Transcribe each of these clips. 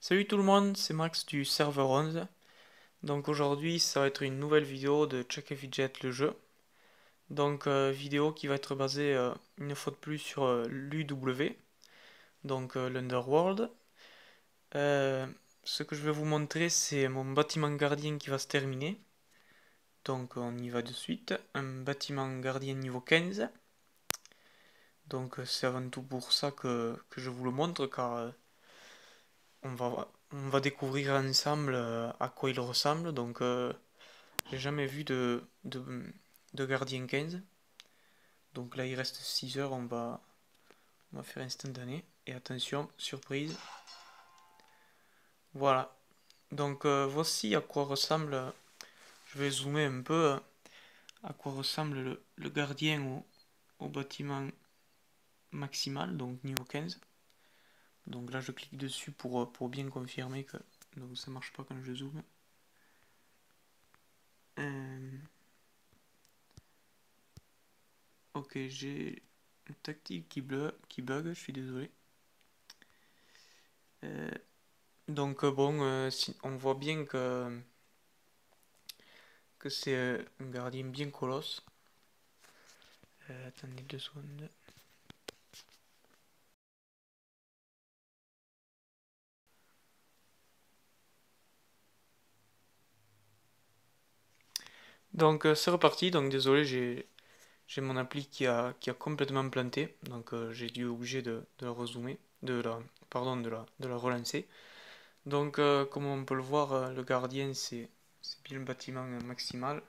Salut tout le monde, c'est Max du serveur 11. Donc aujourd'hui ça va être une nouvelle vidéo de Check a Fidget le jeu. Donc vidéo qui va être basée une fois de plus sur l'UW, donc l'Underworld. Euh, Ce que je vais vous montrer c'est mon bâtiment gardien qui va se terminer. Donc on y va de suite. Un bâtiment gardien niveau 15. Donc c'est avant tout pour ça que je vous le montre car on va découvrir ensemble à quoi il ressemble. Donc j'ai jamais vu de gardien 15. Donc là il reste 6 heures, on va faire instantané. Et attention, surprise. Voilà. Donc voici à quoi ressemble, je vais zoomer un peu, à quoi ressemble le gardien au bâtiment maximal, donc niveau 15. Donc là je clique dessus pour bien confirmer que donc ça marche pas quand je zoome. Ok, j'ai une tactile qui bug, je suis désolé. Euh, donc bon, on voit bien que c'est un gardien bien colosse. Attendez 2 secondes. Donc c'est reparti, donc désolé, j'ai mon appli qui a complètement planté, donc j'ai dû obligé de la rezoomer, de la relancer. Donc comme on peut le voir, le gardien c'est bien le bâtiment maximal.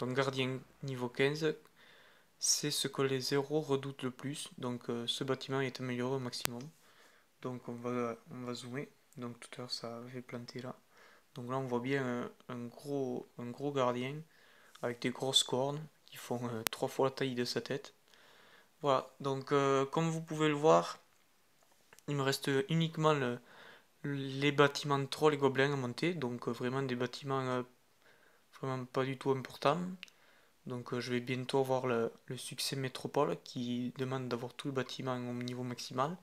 Donc gardien niveau 15, c'est ce que les héros redoutent le plus, donc ce bâtiment est amélioré au maximum. Donc on va zoomer, donc tout à l'heure ça avait planté là. Donc là on voit bien un gros gardien avec des grosses cornes qui font 3 fois la taille de sa tête. Voilà, donc comme vous pouvez le voir, il me reste uniquement les bâtiments de trolls et gobelins à monter, donc vraiment des bâtiments vraiment pas du tout importants. Donc je vais bientôt avoir le succès métropole qui demande d'avoir tout le bâtiment au niveau maximal.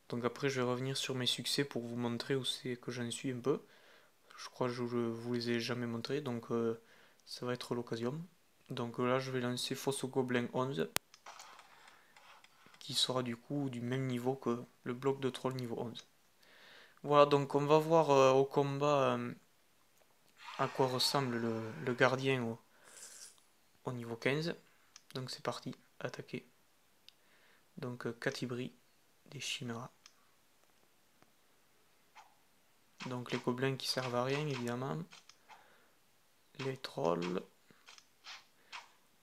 Donc après je vais revenir sur mes succès pour vous montrer où c'est que j'en suis un peu. Je crois que je vous les ai jamais montrés, donc ça va être l'occasion. Donc là je vais lancer Fosse au Gobelin 11, qui sera du coup du même niveau que le bloc de troll niveau 11. Voilà, donc on va voir au combat à quoi ressemble le gardien au niveau 15. Donc c'est parti, attaquer. Donc Catibri, des chiméras. Donc les gobelins qui servent à rien évidemment. Les trolls.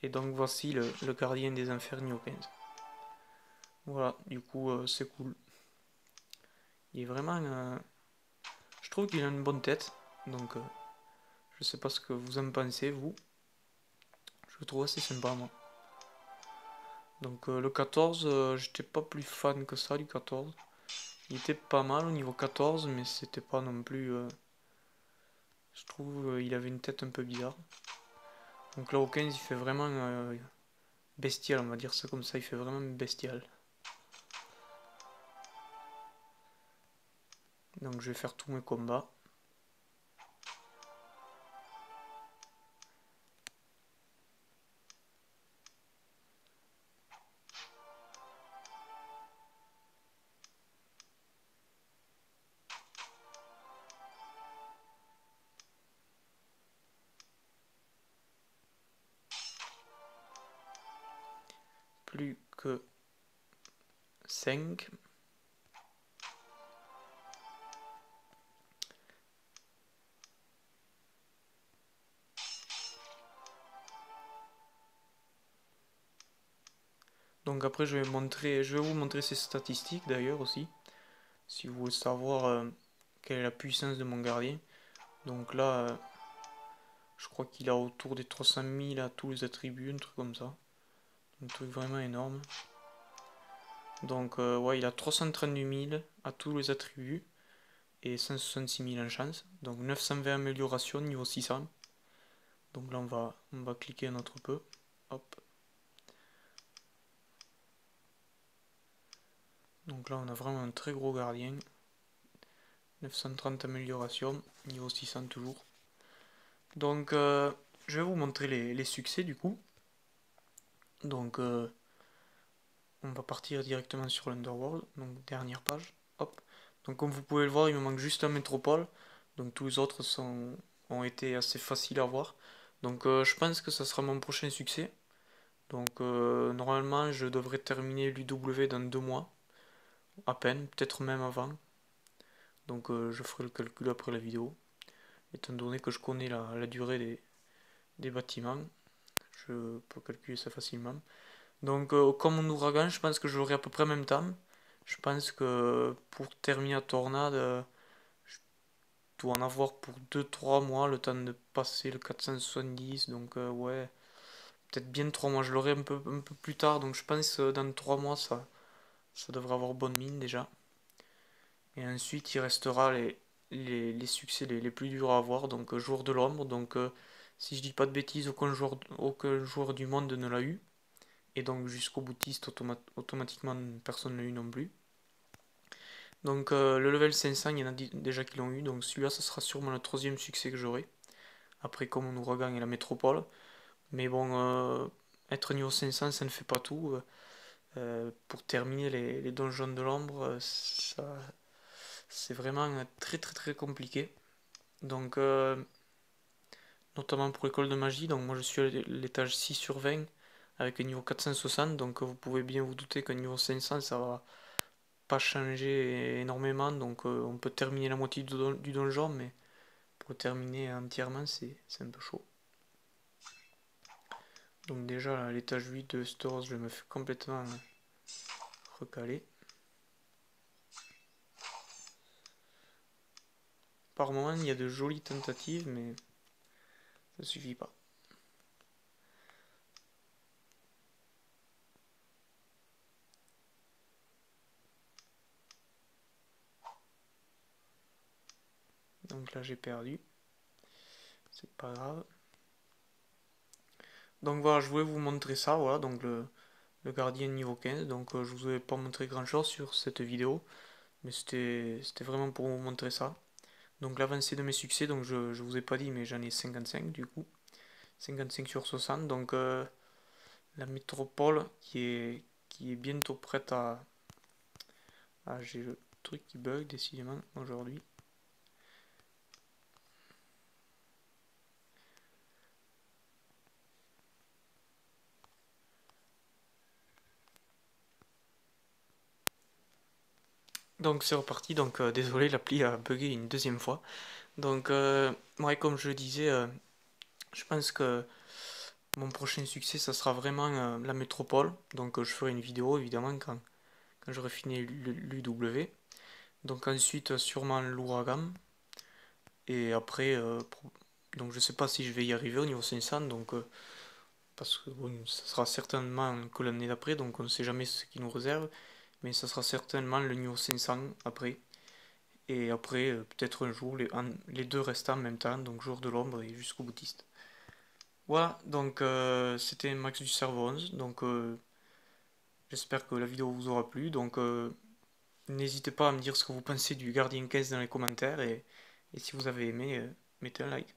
Et donc voici le gardien des enfers niveau 15. Voilà, du coup c'est cool. Il est vraiment... je trouve qu'il a une bonne tête. Donc je sais pas ce que vous en pensez vous. Je le trouve assez sympa moi. Donc le 14, j'étais pas plus fan que ça du 14. Il était pas mal au niveau 14, mais c'était pas non plus... je trouve il avait une tête un peu bizarre. Donc là au 15 il fait vraiment bestial, on va dire ça comme ça, il fait vraiment bestial. Donc je vais faire tous mes combats. Plus que 5. Donc après je vais vous montrer ces statistiques d'ailleurs aussi, si vous voulez savoir quelle est la puissance de mon gardien. Donc là, je crois qu'il a autour des 300 000 à tous les attributs, un truc comme ça. Un truc vraiment énorme. Donc ouais, il a 332 000 à tous les attributs et 166 000 en chance. Donc 920 améliorations niveau 600. Donc là on va cliquer un autre peu. Hop. Donc là on a vraiment un très gros gardien. 930 amélioration, niveau 600 toujours. Donc je vais vous montrer les succès du coup. Donc on va partir directement sur l'Underworld, donc dernière page. Hop. Donc comme vous pouvez le voir, il me manque juste un métropole. Donc tous les autres ont été assez faciles à voir. Donc je pense que ça sera mon prochain succès. Donc normalement je devrais terminer l'UW dans 2 mois. À peine, peut-être même avant. Donc je ferai le calcul après la vidéo. Étant donné que je connais la durée des bâtiments, je peux calculer ça facilement. Donc comme mon ouragan, je pense que j'aurai à peu près le même temps. Je pense que pour terminer la tornade, je dois en avoir pour 2-3 mois, le temps de passer le 470. Donc ouais, peut-être bien 3 mois. Je l'aurai un peu plus tard, donc je pense que dans 3 mois, ça devrait avoir bonne mine déjà. Et ensuite, il restera les succès les plus durs à avoir. Donc joueur de l'ombre. Donc si je dis pas de bêtises, aucun joueur du monde ne l'a eu. Et donc jusqu'au boutiste, automatiquement, personne ne l'a eu non plus. Donc le level 500, il y en a déjà qui l'ont eu. Donc celui-là, ça sera sûrement le troisième succès que j'aurai. Après, comme on ouragan et la métropole. Mais bon, être niveau 500, ça ne fait pas tout. Pour terminer les donjons de l'ombre, c'est vraiment très très très compliqué. Donc, notamment pour l'école de magie. Donc moi je suis à l'étage 6 sur 20 avec un niveau 460. Donc vous pouvez bien vous douter qu'un niveau 500 ça va pas changer énormément. Donc on peut terminer la moitié du donjon, mais pour terminer entièrement c'est un peu chaud. Donc déjà à l'étage 8 de Stores je me fais complètement recaler. Par moment il y a de jolies tentatives mais ça suffit pas. Donc là j'ai perdu. C'est pas grave. Donc voilà, je voulais vous montrer ça, voilà, donc le gardien niveau 15. Donc je vous ai pas montré grand chose sur cette vidéo, mais c'était vraiment pour vous montrer ça. Donc l'avancée de mes succès, donc je vous ai pas dit, mais j'en ai 55 du coup. 55 sur 60, donc la métropole qui est bientôt prête à... Ah, j'ai le truc qui bug décidément aujourd'hui. Donc c'est reparti, donc désolé, l'appli a bugué une deuxième fois. Donc ouais, comme je le disais, je pense que mon prochain succès, ça sera vraiment la métropole. Donc je ferai une vidéo évidemment quand j'aurai fini l'UW. Donc ensuite sûrement l'ouragan. Et après, donc je sais pas si je vais y arriver au niveau 500. Donc parce que bon, ça sera certainement que l'année d'après. Donc on ne sait jamais ce qui nous réserve. Mais ça sera certainement le niveau 500 après. Et après, peut-être un jour, les deux restants en même temps. Donc jour de l'ombre et jusqu'au boutiste. Voilà, donc c'était Max du Cerveau 11, donc j'espère que la vidéo vous aura plu, donc n'hésitez pas à me dire ce que vous pensez du Gardien 15 dans les commentaires, et si vous avez aimé, mettez un like.